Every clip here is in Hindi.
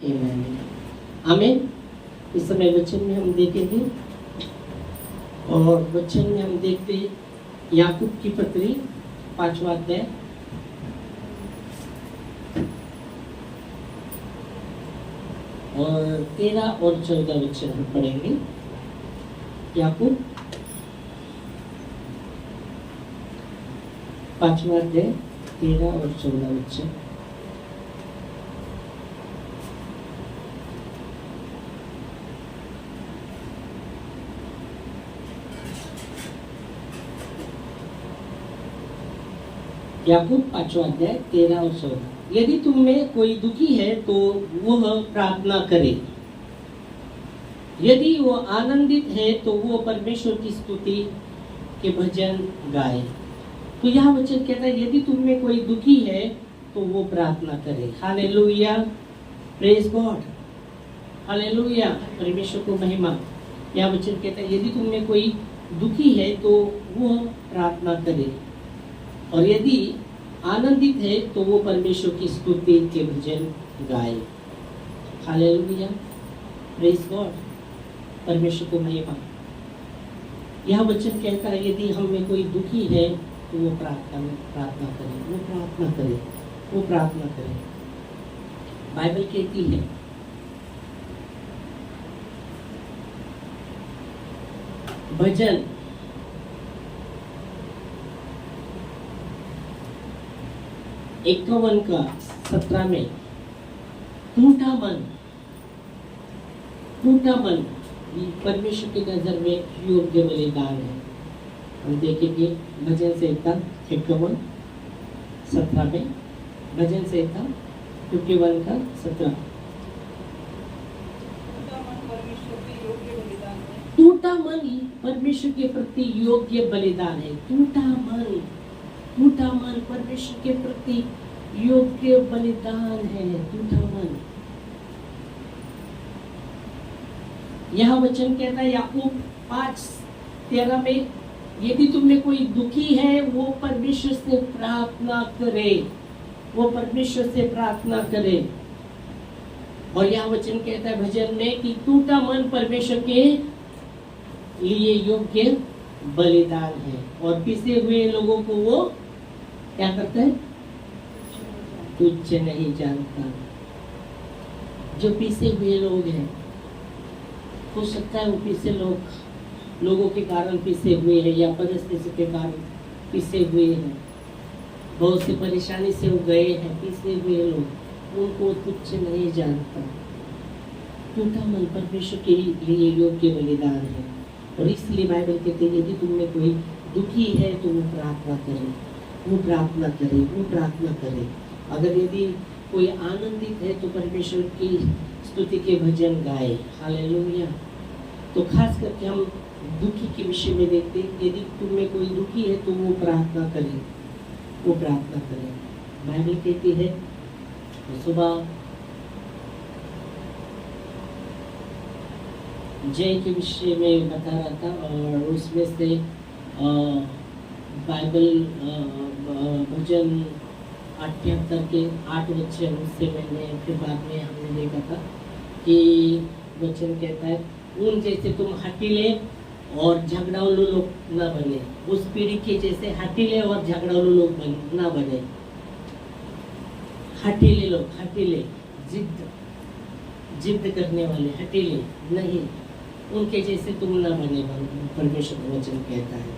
आमीन। इस समय वचन में हम देखेंगे और वचन में हम देखते याकूब की पत्री 5वां अध्याय और 13 और 14 वचन हम पढ़ेंगे। याकूब 5वां अध्याय 13 और 14 वचन। याकूब 5वां अध्याय 13 और 14। यदि तुम में कोई दुखी है तो वह प्रार्थना करे, यदि वो आनंदित है तो वो परमेश्वर की स्तुति के भजन गाए। तो यह वचन कहता है यदि तुम में कोई दुखी है तो वो प्रार्थना करे। हालेलुया, प्रेज गॉड, हालेलुया, परमेश्वर को महिमा। यह वचन कहता है यदि तुम में कोई दुखी है तो वो प्रार्थना करे, और यदि आनंदित है तो वो परमेश्वर की स्तुति के भजन गाए। हालेलुया, प्रेज गॉड, परमेश्वर को महिमा। यह वचन कहता है यदि हम में कोई दुखी है तो वो प्रार्थना करे, वो प्रार्थना करे, वो प्रार्थना करे। बाइबल कहती है भजन 51:17 में टूटा मन परमेश्वर की नजर में योग्य बलिदान है। हम देखेंगे भजन संहिता 51:17 में, भजन संहिता 51:17। टूटा मन परमेश्वर के प्रति योग्य बलिदान है। टूटा मन परमेश्वर के प्रति योग्य बलिदान है। टूटा मन। यह वचन कहता है याकूब 5:13 में यदि तुम में कोई दुखी है वो परमेश्वर से प्रार्थना करे, वो परमेश्वर से प्रार्थना करे। और यह वचन कहता है भजन में कि टूटा मन परमेश्वर के लिए योग्य बलिदान है, और पिसे हुए लोगों को वो क्या करता है? तुच्छ नहीं जानता। जो पिसे हुए लोग हैं, हो सकता है वो पिसे लोगों के कारण पिसे हुए हैं या परिस्थिति के कारण पिसे हुए हैं, बहुत सी परेशानी से वो गए हैं। पिसे हुए लोग, उनको तुच्छ नहीं जानता। टूटा मन परमेश्वर के लिए योग्य बलिदान है, और इसलिए बाइबल कहते हैं यदि तुम में कोई दुखी है तो वो प्रार्थना करे, वो प्रार्थना करे, वो प्रार्थना करे। अगर यदि कोई आनंदित है तो परमेश्वर की स्तुति के भजन गाए। हालेलुया। तो खास करके हम दुखी के विषय में देखते हैं। यदि तुम में कोई दुखी है तो वो प्रार्थना करे, वो प्रार्थना करे। बाइबल कहती है सुबह जय के विषय में बता रहा था, और उसमें से बाइबल भजन 78 के 8 वचन उससे मैंने फिर बाद में हमने देखा था कि वचन कहता है उन जैसे तुम हठीले और झगड़ालू लोग न बने। उस पीढ़ी के जैसे हठीले और झगड़ालू लोग न बने। हठीले लोग, हठीले जिद करने वाले, हठीले नहीं, उनके जैसे तुम न बने, परमेश्वर का वचन कहता है।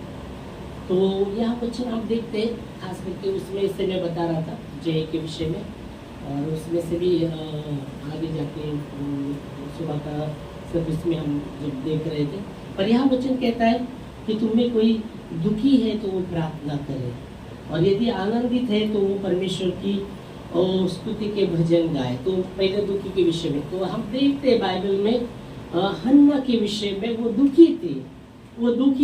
तो यह वचन हम देखते हैं खास करके उसमें, इससे मैं बता रहा था जय के विषय में, और उसमें से भी आगे जाके सुबह का सर्विस में हम जब देख रहे थे। पर यह वचन कहता है कि तुम में कोई दुखी है तो वो प्रार्थना करे, और यदि आनंदित है तो वो परमेश्वर की स्तुति के भजन गाए। तो पहले दुखी के विषय में तो हम देखते हैं बाइबल में हन्ना के विषय में वो दुखी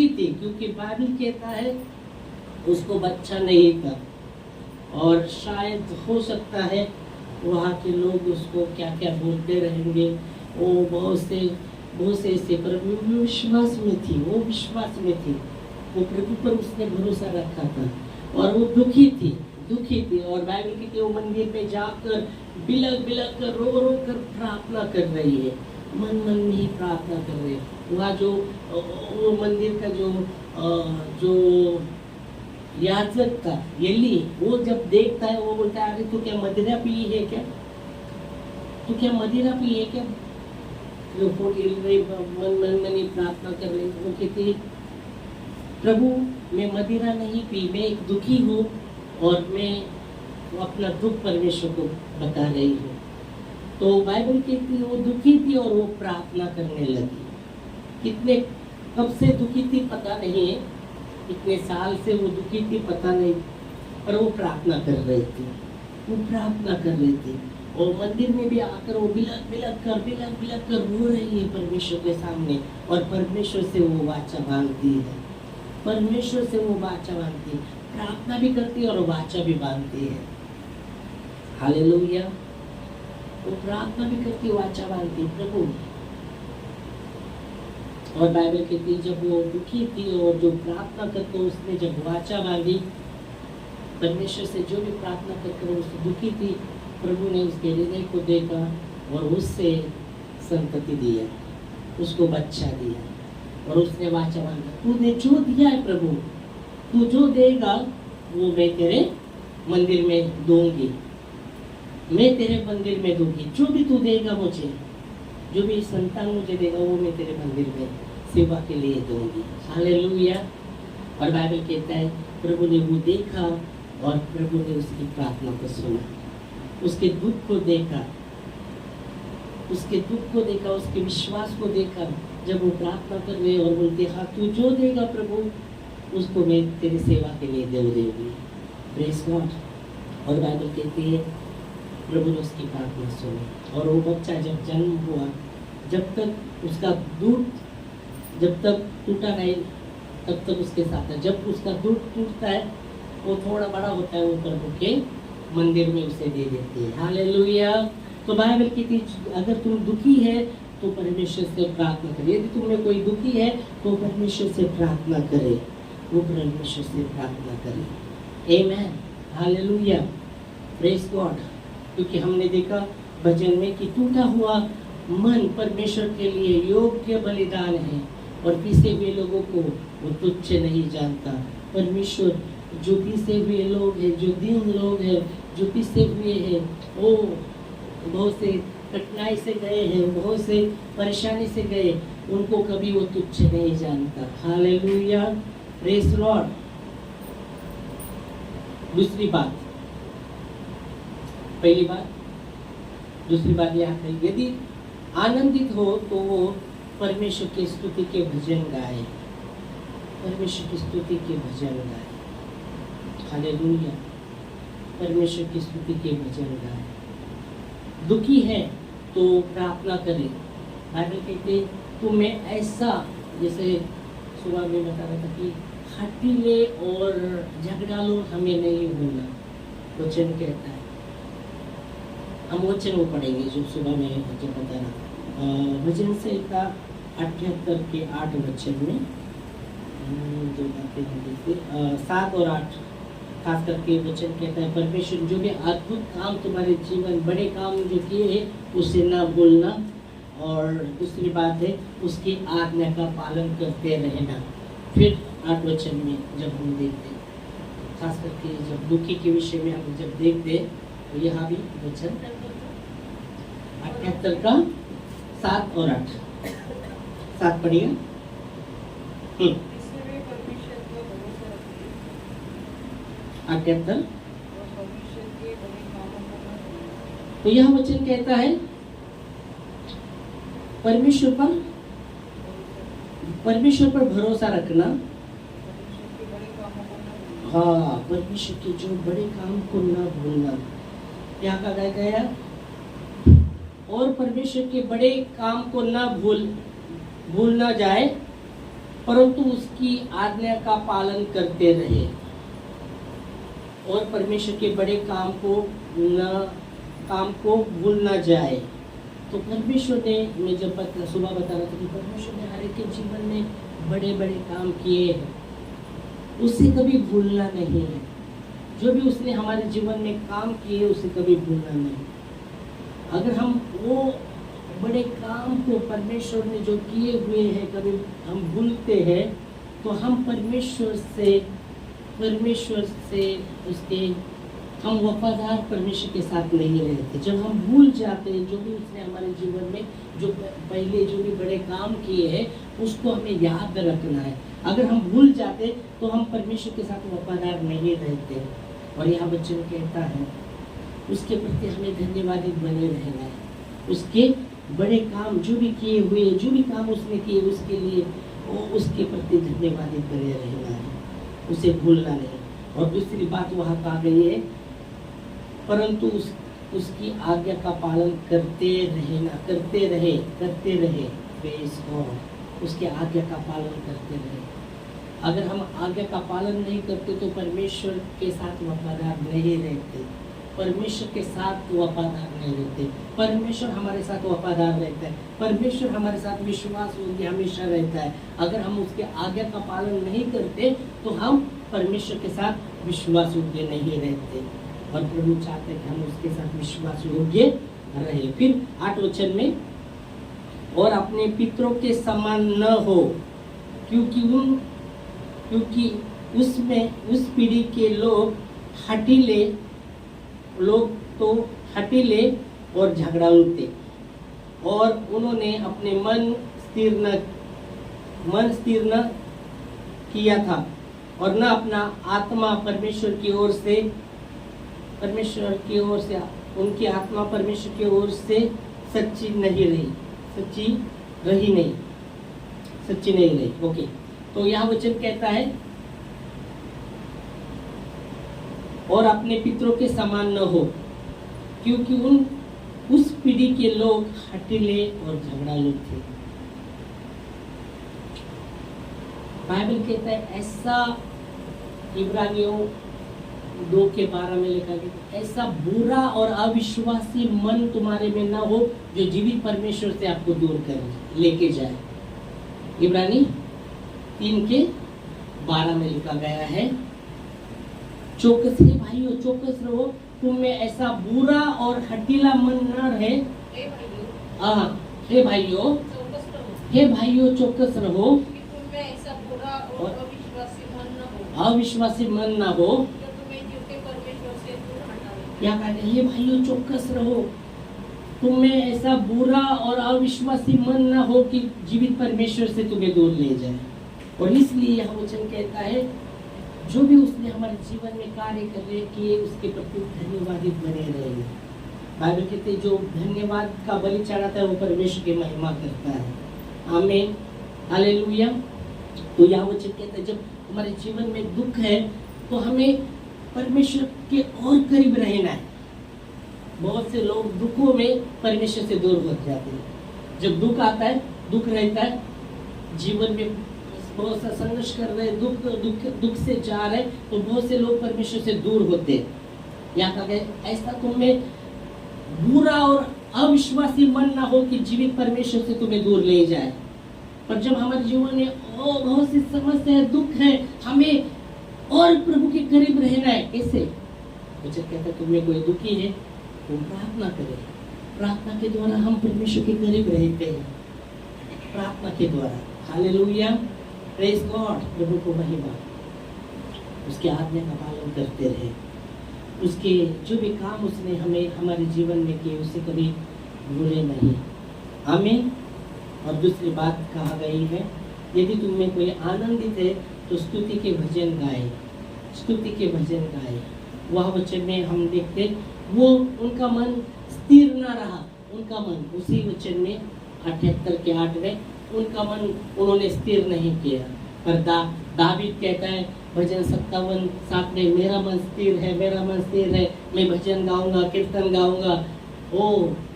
थी क्योंकि बाइबल कहता है उसको बच्चा नहीं था, और शायद हो सकता है वहाँ के लोग उसको क्या क्या बोलते रहेंगे। वो बहुत से ऐसे, पर वो विश्वास में थी, वो प्रभु पर उसने भरोसा रखा था, और वो दुखी थी। दुखी थी और बाइबल कहती है वो मंदिर में जाकर बिलक बिलक कर रो रो कर प्रार्थना कर रही है, मन मन में ही प्रार्थना कर रही है। वहाँ जो वो मंदिर का जो याजक था एली, वो जब देखता है वो बोलता है अरे तू क्या मदिरा पी है क्या, तू क्या मदिरा पी है क्या? जो मन मन में ही प्रार्थना कर रही, वो कहती प्रभु मैं मदिरा नहीं पी, मैं एक दुखी हूँ और मैं अपना दुख परमेश्वर को बता रही हूँ। तो बाइबल कहती है वो दुखी थी और वो प्रार्थना करने लगी। कितने कब से दुखी थी पता नहीं है, कितने साल से वो दुखी थी पता नहीं, पर वो प्रार्थना कर रही थी, वो प्रार्थना कर रही थी। और मंदिर में भी आकर वो बिलक बिलक कर रो रही है परमेश्वर के सामने, और परमेश्वर से वो वाचा बांधती है, परमेश्वर से वो वाचा बांधती है, प्रार्थना भी करती है और वाचा भी बांधती है। हालेलुया। वो प्रार्थना भी करती है, वाचा बांधती है प्रभु। और बाइबल कहती है जब वो दुखी थी और जो प्रार्थना करके उसने जब वाचा बांधी परमेश्वर से, जो भी प्रार्थना करके उससे दुखी थी, प्रभु ने उसके हृदय को देखा और उससे संतति दिया, उसको बच्चा दिया और उसने वाचा बांधा, तूने जो दिया है प्रभु, तू जो देगा वो मैं तेरे मंदिर में दूंगी, मैं तेरे मंदिर में दूंगी, जो भी तू देगा मुझे, जो भी संतान मुझे देगा वो मैं तेरे मंदिर में सेवा के लिए दूंगी। हालेलुया। और बाइबल कहता है प्रभु ने वो देखा और प्रभु ने उसकी प्रार्थना को सुना, उसके दुख को देखा, उसके दुख को देखा, उसके विश्वास को देखा। जब वो प्रार्थना कर रहे और बोलते हाँ तू जो देगा प्रभु उसको मैं तेरी सेवा के लिए दे देगी। Praise God. और बाइबल कहती है प्रभु ने उसकी प्रार्थना सुनी और वो बच्चा जब जन्म हुआ, जब तक उसका दूध जब तक टूटा नहीं तब तक उसके साथ है, जब उसका दूध टूटता है वो थोड़ा बड़ा होता है, वो प्रभु के मंदिर में उसे दे देती है। हालेलुया। तो बाइबल कहती है अगर तुम दुखी है तो परमेश्वर से प्रार्थना करे, यदि तुम में कोई दुखी है तो परमेश्वर से प्रार्थना करे, वो परमेश्वर से प्रार्थना करे। आमेन। हालेलुया। Praise God. क्योंकि हमने देखा भजन में कि टूटा हुआ मन परमेश्वर के लिए योग्य बलिदान है और पिसे हुए लोगों को वो तुच्छ नहीं जानता। परमेश्वर जो पिसे हुए लोग हैं, जो दीन लोग हैं, जो पिसे हुए हैं, वो बहुत से कठिनाई से गए हैं, बहुत से परेशानी से गए, उनको कभी वो तुच्छ नहीं जानता। हालेलुया। Praise Lord. दूसरी बात, पहली बात, दूसरी बात यहाँ है यदि आनंदित हो तो वो परमेश्वर की स्तुति के भजन गाए, परमेश्वर की स्तुति के भजन गाए। हालेलुया। परमेश्वर की स्तुति के भजन गाए। दुखी है तो प्रार्थना करे। बाइबल कहते तुम्हें ऐसा, जैसे सुबह में बता रहा था कि हठीले और झगड़ालू हमें नहीं होना, वचन कहता है। हम वचन वो पढ़ेंगे जो सुबह में जब बता रहा था भजन से 78 के 8 वचन में जो बातें हम देखते 7 और 8 खास करके वचन कहता है परमेश्वर जो भी अद्भुत काम तुम्हारे जीवन, बड़े काम जो किए हैं उसे ना भूलना, और दूसरी बात है उसकी आज्ञा का पालन करते रहना। फिर 8 वचन में जब हम देखते हैं, खास करके जब दुखी के विषय में हम जब देखते हैं तो यहाँ भी वचन 78 का 7 और 8 7 पढ़िए। तो यह वचन कहता है परमेश्वर पर भरोसा रखना। हाँ, परमेश्वर के जो बड़े काम को ना भूलना। क्या कहा गया? और परमेश्वर के बड़े काम को ना भूलना जाए, परंतु उसकी आज्ञा का पालन करते रहे। और परमेश्वर के बड़े काम को भूल ना जाए। तो परमेश्वर ने, मैं जब सुबह बता रहा था कि परमेश्वर ने हर एक के जीवन में बड़े बड़े काम किए हैं, उसे कभी भूलना नहीं है। जो भी उसने हमारे जीवन में काम किए उसे कभी भूलना नहीं। अगर हम वो बड़े काम को परमेश्वर ने जो किए हुए हैं कभी हम भूलते हैं, तो हम परमेश्वर से उसके हम वफादार परमेश्वर के साथ नहीं रहते। जब हम भूल जाते हैं जो भी उसने हमारे जीवन में जो पहले जो भी बड़े काम किए हैं उसको हमें याद रखना है। अगर हम भूल जाते तो हम परमेश्वर के साथ वफादार नहीं रहते। और यहाँ वचन कहता है उसके प्रति हमें धन्यवादी बने रहना है। उसके बड़े काम जो भी किए हुए, जो भी काम उसने किए उसके लिए वो उसके प्रति धन्यवादी बने रहना है, उसे भूलना नहीं। और दूसरी बात वहाँ कहा गई है परंतु उसकी आज्ञा का पालन करते रहे प्रेज़ गॉड, उसके आज्ञा का पालन करते रहे। अगर हम आज्ञा का पालन नहीं करते तो परमेश्वर के साथ वफादार नहीं रहते, परमेश्वर के साथ वफादार नहीं रहते। परमेश्वर हमारे साथ वफादार रहता है, परमेश्वर हमारे साथ विश्वास योग्य हमेशा रहता है। अगर हम उसके आज्ञा का पालन नहीं करते तो हम परमेश्वर के साथ विश्वास योग्य नहीं रहते। और प्रभु चाहते हैं कि हम उसके साथ विश्वास योग्य रहे। फिर 8 वचन में, और अपने पितरों के समान न हो, क्योंकि उसमें उस पीढ़ी के लोग हठीले और झगड़ालू थे, और उन्होंने अपने मन स्थिर न किया था, और न अपना आत्मा परमेश्वर की ओर से उनकी आत्मा परमेश्वर की ओर से सच्ची नहीं रही। ओके, तो यहाँ वचन कहता है और अपने पितरों के समान न हो, क्योंकि उस पीढ़ी के लोग हठीले और झगड़ालू थे। बाइबल कहता है ऐसा, इब्रानियों 2:12 में लिखा गया, ऐसा बुरा और अविश्वासी मन तुम्हारे में न हो जो जीवित परमेश्वर से आपको दूर कर लेके जाए। इब्रानी 3:12 में लिखा गया है, चौकस है भाइयों, चौकस रहो, तुम में ऐसा बुरा और हठीला मन न रहे। हे भाइयों चौकस रहो, और अविश्वासी मन न हो। क्या कहते हैं? हे भाइयों चौकस रहो, तुम में ऐसा बुरा और अविश्वासी मन न हो कि जीवित परमेश्वर से तुम्हें दूर ले जाए। और इसलिए यह वचन कहता है जो भी उसने हमारे जीवन में कार्य कर किए उसके प्रति धन्यवादी बने रहेंगे। बाइबल कहते हैं जो धन्यवाद का बलि चढ़ाता है वो परमेश्वर की महिमा करता है। आमीन, हालेलुया। तो यह वचन कहता है जब हमारे जीवन में दुख है तो हमें परमेश्वर के और करीब रहना है। बहुत से लोग दुखों में परमेश्वर से दूर हो जाते हैं। जब दुख आता है, दुख रहता है, जीवन में बहुत सा संघर्ष कर रहे, दुख से जा रहे, तो बहुत से लोग परमेश्वर से दूर होते हैं। यहाँ कहा गया ऐसा तुम्हें बुरा और अविश्वासी मन ना हो कि जीवित परमेश्वर से तुम्हें दूर ले जाए। पर जब हमारे जीवन में बहुत सी समस्या है, दुख है, हमें और प्रभु के करीब रहना है। कैसे? मुझे कहता है तुम्हें कोई दुखी है तो प्रार्थना करें। प्रार्थना के द्वारा हम परमेश्वर के करीब रहते हैं, प्रार्थना के द्वारा। Hallelujah, praise God. प्रभु को महिमा। उसके आज्ञा का पालन करते रहे, उसके जो भी काम उसने हमें हमारे जीवन में किए उसे कभी भूले नहीं। आमीन। और दूसरी बात कहा गई है यदि तुम में कोई आनंदित है तो स्तुति के भजन गाए, स्तुति के भजन गाए। वह वचन में हम देखते वो उनका मन स्थिर न रहा, उनका मन उसी वचन में 78 के 8 में उनका मन उन्होंने स्थिर नहीं किया। पर दावीद कहता है भजन 57:7 में मेरा मन स्थिर है, मेरा मन स्थिर है, मैं भजन गाऊंगा, कीर्तन गाऊंगा,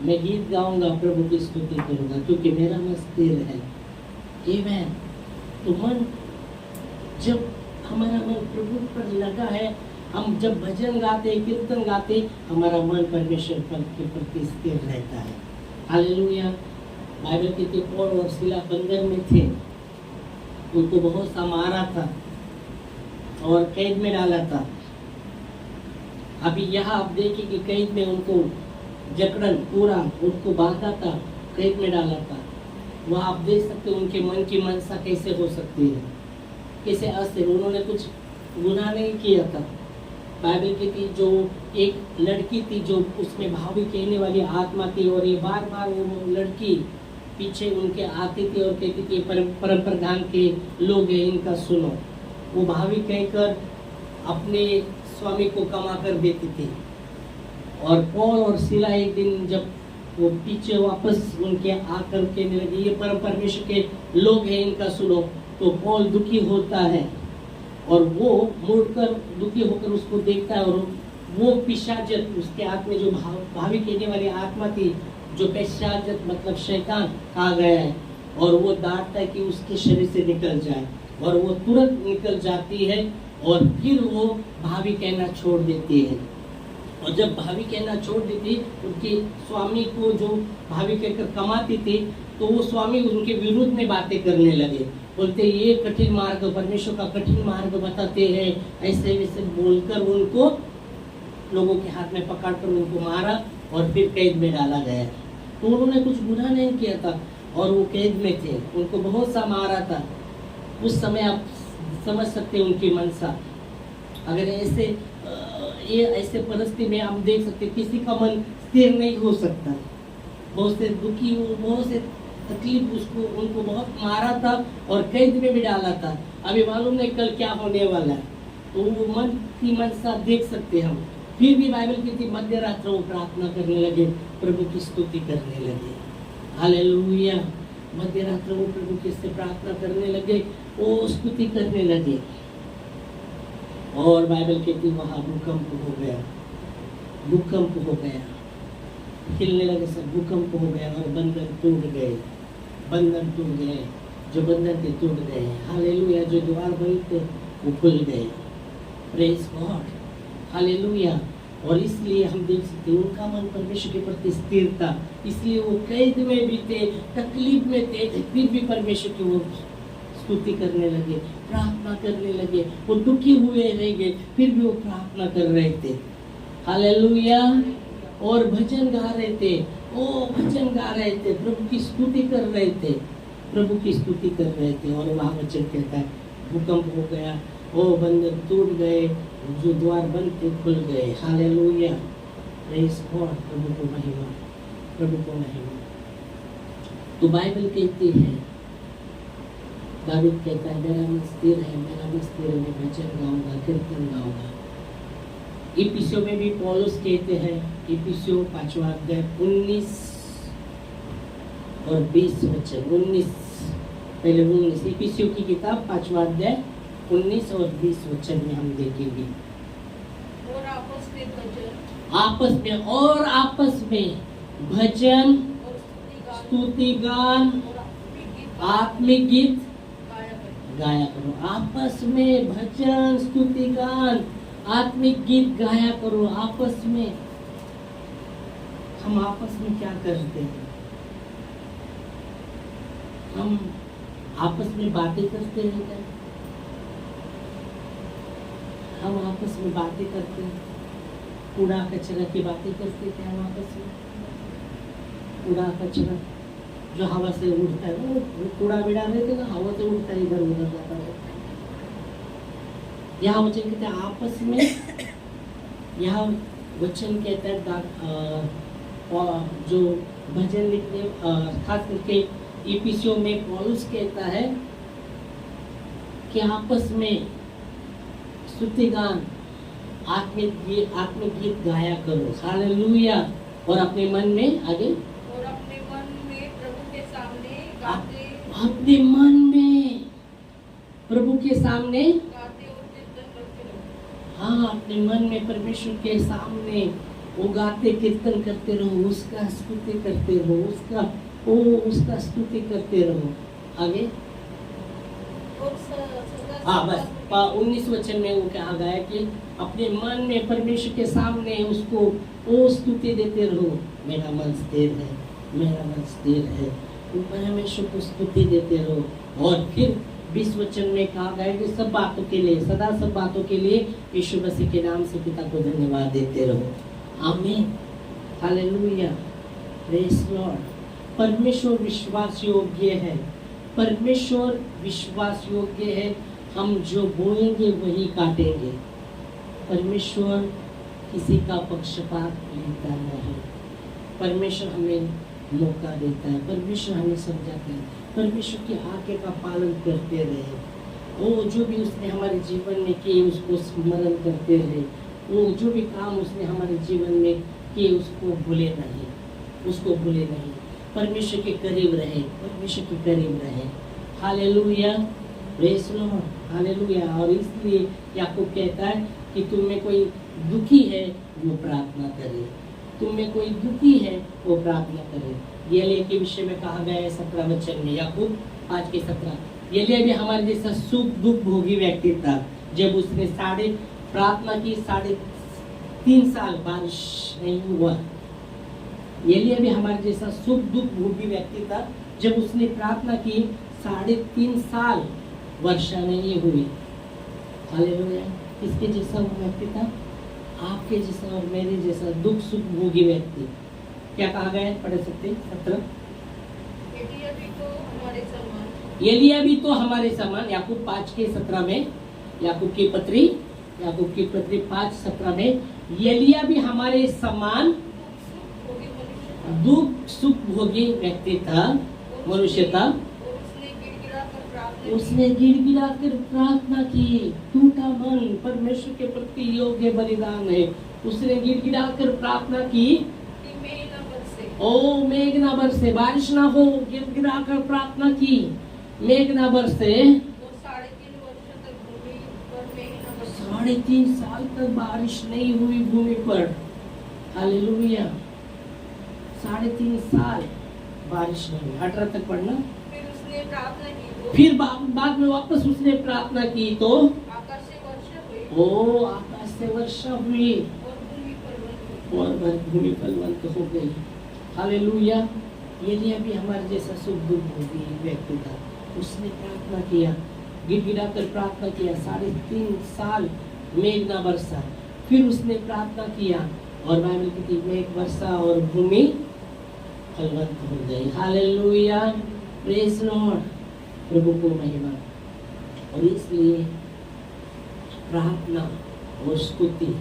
मैं गीत गाऊंगा, प्रभु की स्तुति करूंगा क्योंकि मेरा मन स्थिर है। आमीन। तो मन जब हमारा मन प्रभु पर लगा है, हम जब भजन गाते, कीर्तन गाते, हमारा मन परमेश्वर के प्रति स्थिर रहता है। हालेलुया। बाइबल कहती है पौल और सिला बंधन में थे, उनको बहुत सा मारा था और कैद में डाला था, अभी यहाँ आप देखिए कि कैद में उनको जकड़न पूरा उनको बांधा था, कैद में डाला था। वह आप देख सकते हैं उनके मन की मनसा कैसे हो सकती है, कैसे अस्थिर। उन्होंने कुछ गुनाह नहीं किया था। बाइबल कहती जो एक लड़की थी जो उसमें भावी कहने वाली आत्मा थी, और ये बार बार वो लड़की पीछे उनके आती थी और कहती थी परम प्रधान के लोग हैं, इनका सुनो। वो भावी कहकर अपने स्वामी को कमा कर देती थी। और पौल और सिला एक दिन जब वो पीछे वापस उनके आकर कहने लगे ये परम परमेश्वर के लोग हैं, इनका सुनो, तो पौल दुखी होता है और वो मुड़कर दुखी होकर उसको देखता है। और वो पिशाचत उसके हाथ में जो भावी कहने वाली आत्मा थी, जो पिशाचत मतलब शैतान आ गया है, और वो डांटता है कि उसके शरीर से निकल जाए, और वो तुरंत निकल जाती है। और फिर वो भावी कहना छोड़ देती है। और जब भावी कहना छोड़ देती, उनके स्वामी को जो भावी कहकर कमाती थी, तो वो स्वामी उनके विरुद्ध में बातें करने लगे, बोलते ये कठिन मार्ग, परमेश्वर का कठिन मार्ग बताते हैं, ऐसे वैसे बोलकर उनको लोगों के हाथ में पकड़कर उनको मारा और फिर कैद में डाला गया। तो उन्होंने कुछ गुनाह नहीं किया था और वो कैद में थे, उनको बहुत सा मारा था। उस समय आप समझ सकते हैं उनकी मनसा। अगर ऐसे परिस्थिति में हम देख सकते किसी का मन स्थिर नहीं हो सकता। बहुत से दुखी, बहुत से तकलीफ उनको बहुत मारा था और कैद में भी डाला था। अभी मालूम नहीं कल क्या होने वाला है। तो वो मन की मनसा देख सकते हम। फिर भी बाइबल कहती मध्य रात्र वो प्रार्थना करने लगे, प्रभु की स्तुति करने लगे। हालेलुया। मध्य रात्र वो प्रभु की से प्रार्थना करने लगे, वो स्तुति करने लगे। और बाइबल कहती वहां भूकंप हो गया, भूकंप हो गया, हिलने लगे सब, भूकंप हो गया और बंधन टूट गए, बंधन टूट गए, जो बंधन थे टूट गए। हालेलुया। जो द्वार बंद थे वो खुल गए। Praise God. हालेलुया। और इसलिए हम देख सकते हैं उनका मन परमेश्वर के प्रति स्थिर था, इसलिए वो कैद में भी थे, तकलीफ में थे, फिर भी परमेश्वर की वो स्तुति करने लगे, प्रार्थना करने लगे। वो दुखी हुए रहेंगे, फिर भी वो प्रार्थना कर रहे थे। हालेलुया। और भजन गा रहे थे, ओ भजन गा रहे थे, प्रभु की स्तुति कर रहे थे, प्रभु की स्तुति कर रहे थे। और वहाँ वचन कहता है भूकंप हो गया, ओ बंधन टूट गए, जो द्वार बंद थे खुल गए। हालेलुया। Praise God. प्रभु को महिमा, प्रभु को महिमा। तो बाइबल कहती है, दाऊद कहता है मेरा मन स्थिर है, मेरा मन स्थिर है, मैं भजन गाऊंगा, कीर्तन गाऊंगा। इफिसियों में भी पौलुस कहते हैं, इफिसियों 5वां अध्याय 19 और 20 वचन, 19 पहले 19, इफिसियों की किताब 5वां अध्याय 19 और 20 वचन में हम देखेंगे। और आपस में भजन, स्तुति गान, आत्मिक गीत गाया करो। आपस में भजन, स्तुति गान, आत्मिक गीत गाया करो। आपस में हम आपस में क्या करते हैं? हम आपस में बातें करते हैं क्या? हम आपस में बातें करते हैं, कूड़ा कचरा की बातें करते क्या हम आपस में? कूड़ा कचरा जो हवा से उड़ता है, वो कूड़ा बिड़ा रहे थे ना, हवा से उड़ता है, इधर उधर जाता है। यहाँ वचन कहते हैं आपस में, यहाँ वचन कहता है जो भजन लिखने, खास करके इफिसियों में पौलुस कहता है कि आपस में स्तुति गान, आत्मिक गीत गाया करो। हालेलुया। और अपने मन में आगे, और अपने मन में प्रभु के सामने गाते, अपने मन में प्रभु के सामने गाते और कीर्तन करते रहो। हाँ, अपने मन में परमेश्वर के सामने वो गाते कीर्तन करते रहो, उसका स्तुति करते रहो, उसका स्तुति करते रहो। आगे हाँ बस 19 वचन में वो कहा गया कि अपने मन में परमेश्वर के सामने उसको वो स्तुति देते रहो। मेरा मन स्थिर है, मेरा मन स्थिर है, परमेश्वर को स्तुति देते रहो। और फिर 20 वचन में कहा गया कि सब बातों के लिए, सदा सब बातों के लिए यीशु मसीह के नाम से पिता को धन्यवाद देते रहो। आमीन, हालेलुया, प्रेज लॉर्ड। परमेश्वर विश्वास योग्य है, परमेश्वर विश्वास योग्य है। हम जो बोएंगे वही काटेंगे। परमेश्वर किसी का पक्षपात लेता नहीं। परमेश्वर हमें मौका देता है, परमेश्वर हमें समझाता है, परमेश्वर की आज्ञा का पालन करते रहे। वो जो भी उसने हमारे जीवन में किए उसको स्मरण करते रहे। वो जो भी काम उसने हमारे जीवन में किए उसको भूले नहीं, उसको भूले नहीं। परमेश्वर के करीब रहे, परमेश्वर के करीब रहे। Hallelujah, praise Lord, hallelujah. और इसलिए याकूब कहता है कि तुम में कोई दुखी है वो प्रार्थना करे, तुम में कोई दुखी है वो प्रार्थना करे। एलिय्याह के विषय में कहा गया है 17 वचन में, याकूब 5 के 17। एलिय्याह भी हमारे जैसा सुख दुख भोगी व्यक्ति था। जब उसने प्रार्थना की 3.5 साल बारिश नहीं हुआ। एलिय्याह भी हमारे जैसा सुख दुख भोगी व्यक्ति था। जब उसने प्रार्थना की 3.5 साल वर्षा नहीं हुई। हालेलुया। किसके जैसा वो व्यक्ति था? आपके जैसा और मेरे जैसा दुख सुख भोगी व्यक्ति। क्या कहा गया है? पढ़ सकते 17। एलिय्याह भी तो हमारे समान, एलिय्याह भी तो हमारे समान। याकूब 5 के 17 में, याकूब की पत्री 5:17 में, एलिय्याह भी हमारे समान दुख सुख भोगी व्यक्ति था, मनुष्य था। उसने गिड़गिड़ा कर प्रार्थना की। टूटा मन परमेश्वर के प्रति योग्य बलिदान है। उसने गिड़गिड़ा कर प्रार्थना की कि मेघ न बरसे, ओ मेघ न बरसे, बारिश ना हो। गिड़गिड़ा कर प्रार्थना की, मेघ न बरसे। वो 3.5 वर्ष तक भूमि पर मेघ न बरसे। 3.5 साल तक बारिश नहीं हुई भूमि पर। हालेलुया, 3.5 साल बारिश नहीं हुई। 18 तक पढ़ना। फिर उसने प्रार्थना की तो फिर बाद में वापस उसने प्रार्थना की तो आकाश से वर्षा हुई ओ आकाश से वर्षा हुई और भूमि फलवंत हुई। और भूमि फलवंत हो गई। हालेलुया। एलिय्याह भी हमारे जैसा सुख दुख भोगी व्यक्ति था। उसने प्रार्थना किया, गिड़गिड़ा कर प्रार्थना किया। 3.5 साल मेघ न बरसा। फिर उसने प्रार्थना किया और बाइबल कहती मेघ बरसा और भूमि फलवंत हो गई। हालेलुया, प्रेज़ लॉर्ड, प्रभु को महिमा। और इसलिए प्रार्थना और स्तुति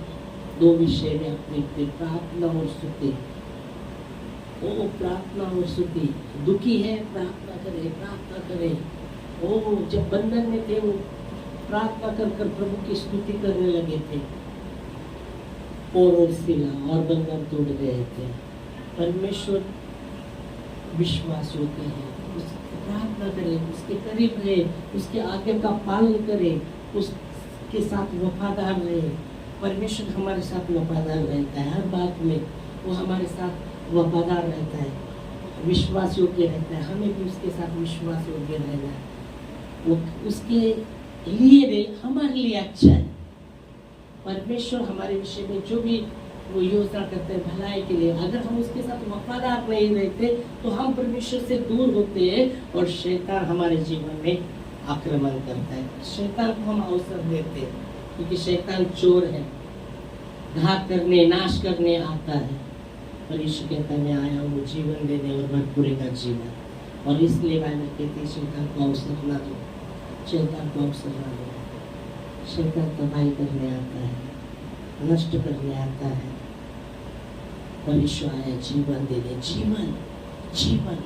2 विषय में अपने प्रार्थना और स्तुति। ओ प्रार्थना और स्तुति। दुखी है प्रार्थना करे, प्रार्थना करे। ओ जब बंधन में थे वो प्रार्थना कर कर प्रभु की स्तुति करने लगे थे। और सिला और बंधन तोड़ गए थे। परमेश्वर विश्वास योग्य है। उसकी प्रार्थना करे, उसके करीब रहे, उसके आज्ञा का पालन करे, उसके साथ वफादार रहे। परमेश्वर हमारे साथ वफादार रहता है। हर बात में वो हमारे साथ वफादार रहता है, विश्वास योग्य रहता है। हमें भी उसके साथ विश्वास योग्य रहना है। वो उसके लिए रहे, हमारे लिए अच्छा है। परमेश्वर हमारे विषय में जो भी वो योजना करते हैं भलाई के लिए, अगर हम उसके साथ वफादार नहीं रहते तो हम परमेश्वर से दूर होते हैं और शैतान हमारे जीवन में आक्रमण करता है। शैतान को हम अवसर देते हैं क्योंकि शैतान चोर है, घात करने नाश करने आता है। पर यीशु कहता है मैं आया हूँ जीवन देने और भरपूरी का जीवन। और इसलिए बाइबल कहती है शैतान को अवसर ना दो, शैतान को अवसर ना दो। शैतान तबाही करने आता है, नष्ट करने आता है। परमेश्वर आया जीवन देने, जीवन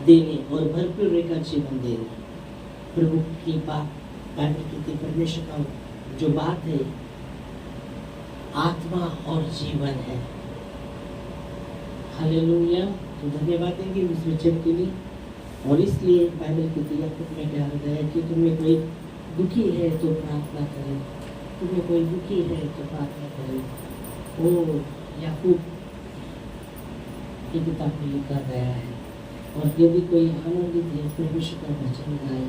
देने और भरपूर का जीवन देने। प्रभु की बात बाइबल की परमेश्वर का जो बात है आत्मा और जीवन है। हालेलुया। तो धन्यवाद देंगे इस वचन के लिए। और इसलिए बाइबल की याकूब में कहा गया है कि तुम्हें कोई दुखी है तो प्रार्थना करें, तुम्हें कोई दुखी है तो प्रार्थना करें। ओ याकूब की किताब में लिखा गया है। और यदि कोई आनंदित है परमेश्वर का वचन गाए,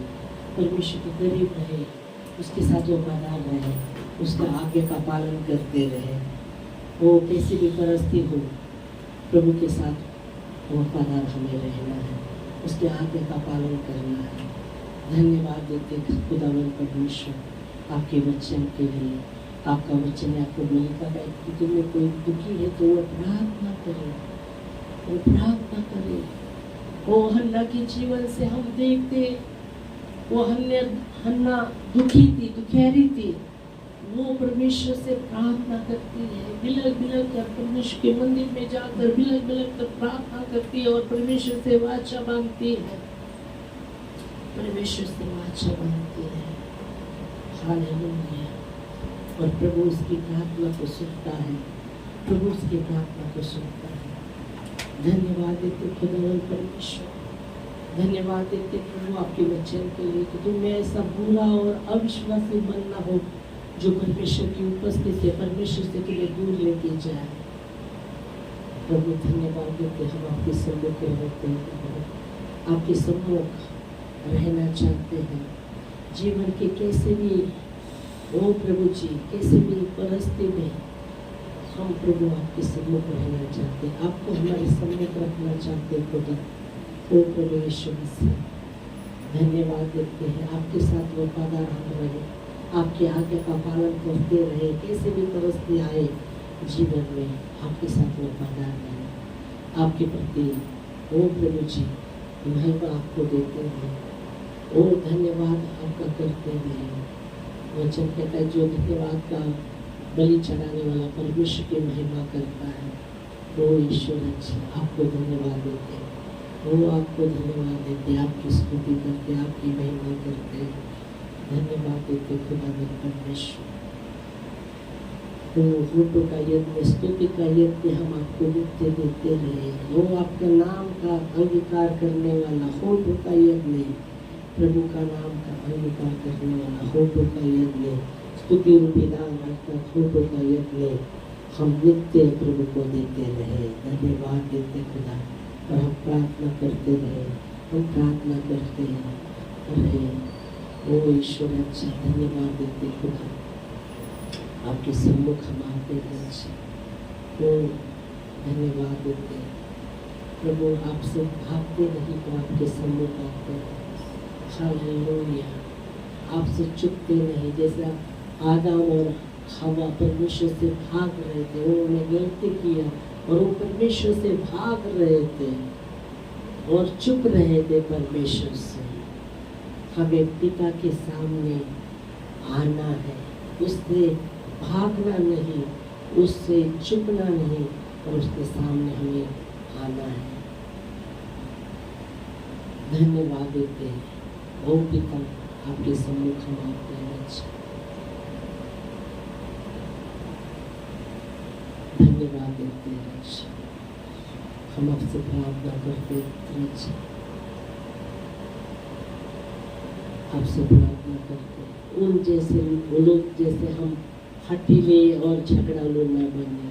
परमेश्वर के करीब रहे, उसके साथ वफादार रहे, उसका आज्ञा का पालन करते रहे। वो कैसी भी परिस्थिति हो प्रभु के साथ वफादार हमें रहना है, उसके आज्ञा का पालन करना है। धन्यवाद देते खुदावन परमेश्वर आपके वचन के लिए। आपका वचन आपको मिलता है कि तुम्हें कोई दुखी है तो वो प्रार्थना करे, वो प्रार्थना करे। वो हन्ना के जीवन से हम देखते, वो हन्ना दुखी थी, दुखहरी थी, वो परमेश्वर से प्रार्थना करती है, बिलक बिलक कर परमेश्वर के मंदिर में जाकर बिलक बिलक कर प्रार्थना करती है और परमेश्वर से वाचा मांगती है, परमेश्वर से वाचा मांगती है। हालेलुया। और प्रभु उसकी प्रार्थना को सुनता है, प्रभु उसकी प्रार्थना को सुनता है। धन्यवाद देते खुदावन परमेश्वर, धन्यवाद देते प्रभु आपके वचन के लिए कि तुम्हें ऐसा बुरा और अविश्वासी बनना हो जो परमेश्वर की उपस्थिति से, परमेश्वर से तुम्हें दूर लेके जाए। प्रभु धन्यवाद देते हम आपके सम्मुख रहते हैं, आपके सम्मुख रहना चाहते हैं। जीवन के कैसे भी ओ प्रभु जी, कैसे भी परिस्थिति में हम प्रभु आपके सम्मुख रहना चाहते हैं, आपको हमारे सम्मुख रखना चाहते हैं। खुदा ओ प्रभु यीशु मसीह धन्यवाद देते हैं, आपके साथ वफादार हम रहे, आपके आज्ञा का पालन करते रहे, कैसे भी परिस्थिति आए जीवन में आपके साथ वफादार रहे। आपके प्रति ओ प्रभु जी महिमा आपको देते हैं, ओ धन्यवाद आपका करते हैं। वचन कहता है जो धन्यवाद का बलि चढ़ाने वाला परमेश्वर की महिमा करता है, वो ईश्वर अच्छा आपको धन्यवाद देते हैं, वो आपको धन्यवाद देते, आपकी स्तुति करते, आपकी महिमा करते, धन्यवाद देते खुदा मेरे परमेश्वर। तो होठों का यज्ञ, स्तुति का यज्ञ हम आपको नित्य देते रहे। वो आपका नाम का अंगीकार करने वाला होठों का यज्ञ, प्रभु का नाम का अंगीकार करने वाला होठों का यज्ञ, स्तुति रूपी दान अर्थात होठों का यज्ञ हम नित्य प्रभु को देते रहे। धन्यवाद देते खुदा, और हम प्रार्थना करते रहे, हम प्रार्थना करते रहे। ओ ईश्वर अच्छा, धन्यवाद देते खुदा, आपके सम्मुख हम आते हैं। अच्छा ओ धन्यवाद देते प्रभु, आपसे भागते नहीं तो आपके सम्मुख आते हैं। हालेलुया। आपसे चुपते नहीं, जैसे आदम और हवा परमेश्वर से भाग रहे थे, उन्होंने गलती किया और वो परमेश्वर से भाग रहे थे और चुप रहे थे परमेश्वर से। हमें पिता के सामने आना है, उससे भागना नहीं, उससे चुपना नहीं, और उसके सामने हमें आना है। धन्यवाद देते हैं ओ पिता, आपके सम्मुख हम आते हैं। धन्यवाद देते हैं, हम आपसे प्रार्थना करते हैं, आपसे प्रार्थना करते हैं। उन जैसे वो लोग जैसे हम हठीले और झगड़ालू न बने,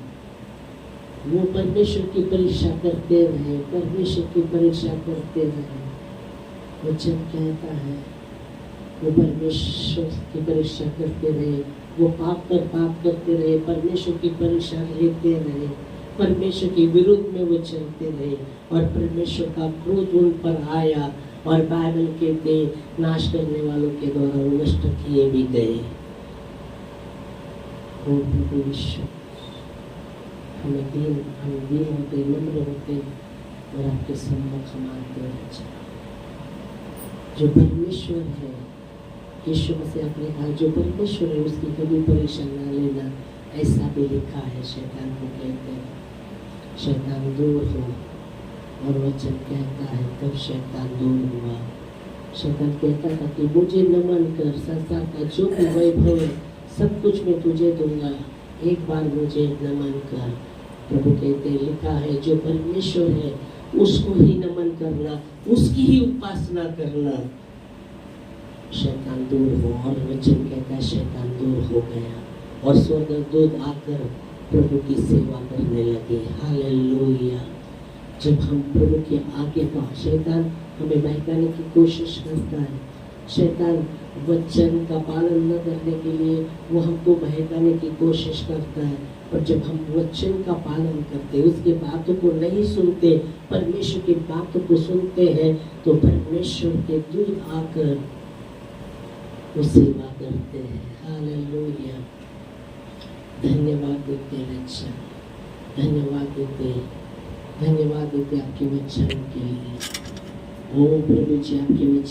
वो परमेश्वर की परीक्षा करते रहे, परमेश्वर की परीक्षा करते रहे। वचन कहता है वो परमेश्वर की परीक्षा करते रहे, वो पाप पर पाप करते रहे, परमेश्वर की परीक्षा लेते रहे, परमेश्वर के विरुद्ध में वो चलते रहे, और परमेश्वर का क्रोध उन पर आया, और बाइबल कहते नाश करने वालों के द्वारा वो नष्ट किए भी गए। ओ प्रभु ईश्वर, हम दीन होते, नम्र होते, और आपके सम्मुख हम आते हैं। जो परमेश्वर है, यीशु मसीह आपने कहा जो परमेश्वर है उसकी कभी परीक्षा न लेना, ऐसा भी लिखा है। शैतान को कहते हैं शैतान दूर हो, और वचन कहता है तब शैतान दूर हुआ। शैतान कहता था कि मुझे नमन कर, संसार का जो भी वैभव है सब कुछ मैं तुझे दूंगा, एक बार मुझे नमन कर। प्रभु कहते लिखा है जो परमेश्वर है उसको ही नमन करना, उसकी ही उपासना करना, शैतान दूर हो। और वचन कहता है शैतान दूर हो गया, और स्वर्गदूत आकर प्रभु की सेवा करने लगे। हालेलुया। जब हम प्रभु की आज्ञा का, शैतान हमें बहकाने की कोशिश करता है, शैतान वचन का पालन न करने के लिए वो हमको बहकाने की कोशिश करता है, और जब हम वचन का पालन करते, उसके बातों को नहीं सुनते, परमेश्वर की बातों को सुनते हैं, तो परमेश्वर के दूत आकर वो सेवा करते हैं। हालेलुया। धन्यवाद देते हैं अच्छा, धन्यवाद देते आपके वचन के लिए। ओ प्रभु जी, आपके वचन